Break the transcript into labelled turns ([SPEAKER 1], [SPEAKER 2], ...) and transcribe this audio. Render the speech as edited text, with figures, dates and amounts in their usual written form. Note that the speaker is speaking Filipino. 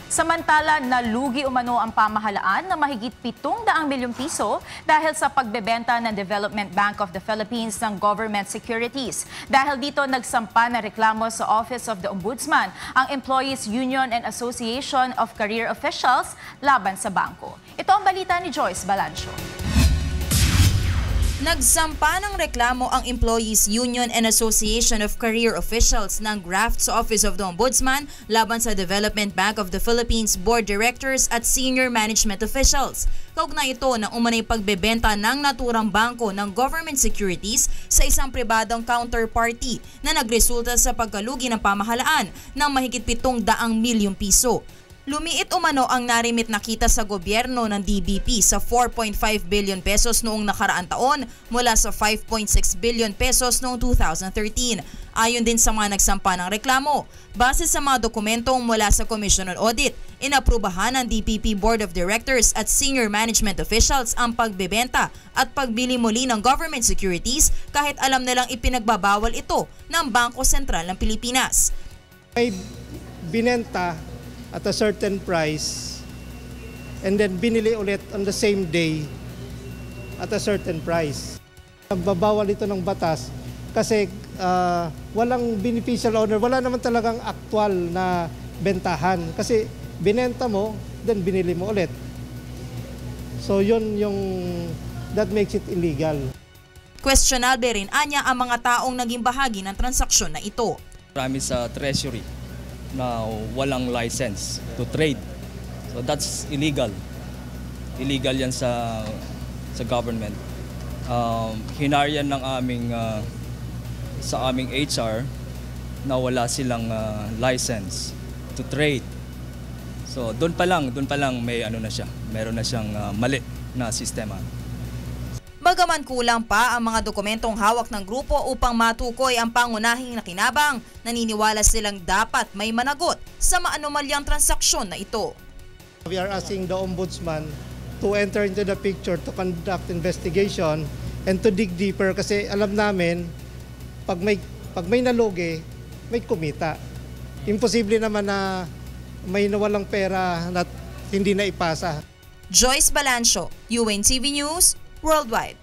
[SPEAKER 1] Samantala, nalugi umano ang pamahalaan na mahigit 700 milyong piso dahil sa pagbebenta ng Development Bank of the Philippines ng government securities. Dahil dito, nagsampa na reklamo sa Office of the Ombudsman ang Employees Union and Association of Career Officials laban sa bangko. Ito ang balita ni Joyce Balancio.
[SPEAKER 2] Nagsampa ng reklamo ang Employees Union and Association of Career Officials ng graft sa Office of the Ombudsman laban sa Development Bank of the Philippines Board Directors at Senior Management Officials. Kaugnay ito ng umanay pagbebenta ng naturang bangko ng government securities sa isang pribadong counterparty na nagresulta sa pagkalugi ng pamahalaan ng mahigit 700 milyong piso. Lumiit umano ang narimit na kita sa gobyerno ng DBP sa 4.5 billion pesos noong nakaraang taon mula sa 5.6 billion pesos noong 2013. Ayon din sa mga nagsampa ng reklamo, base sa mga dokumentong mula sa Commission on Audit, inaprubahan ng DPP Board of Directors at Senior Management Officials ang pagbebenta at pagbili muli ng government securities kahit alam nilang ipinagbabawal ito ng Bangko Sentral ng Pilipinas.
[SPEAKER 3] May binenta at a certain price and then binili ulit on the same day at a certain price. Babawal ito ng batas kasi walang beneficial owner, wala naman talagang aktual na bentahan kasi binenta mo, then binili mo ulit. So yun yung that makes it illegal.
[SPEAKER 2] Questionable rin anya ang mga taong naging bahagi ng transaksyon na ito.
[SPEAKER 4] Marami sa Treasury na walang license to trade. So that's illegal. Illegal yan sa government. Hinaryan ng sa aming HR na wala silang license to trade. So doon pa lang may meron na siyang mali na sistema.
[SPEAKER 2] Bagaman kulang pa ang mga dokumentong hawak ng grupo upang matukoy ang pangunahing nakinabang, naniniwala silang dapat may managot sa maanomalyang transaksyon na ito.
[SPEAKER 3] We are asking the Ombudsman to enter into the picture to conduct investigation and to dig deeper kasi alam namin pag may nalugi, may kumita. Imposible naman na may nawalang pera na hindi na ipasa.
[SPEAKER 2] Joyce Balancio, UNTV News, Worldwide.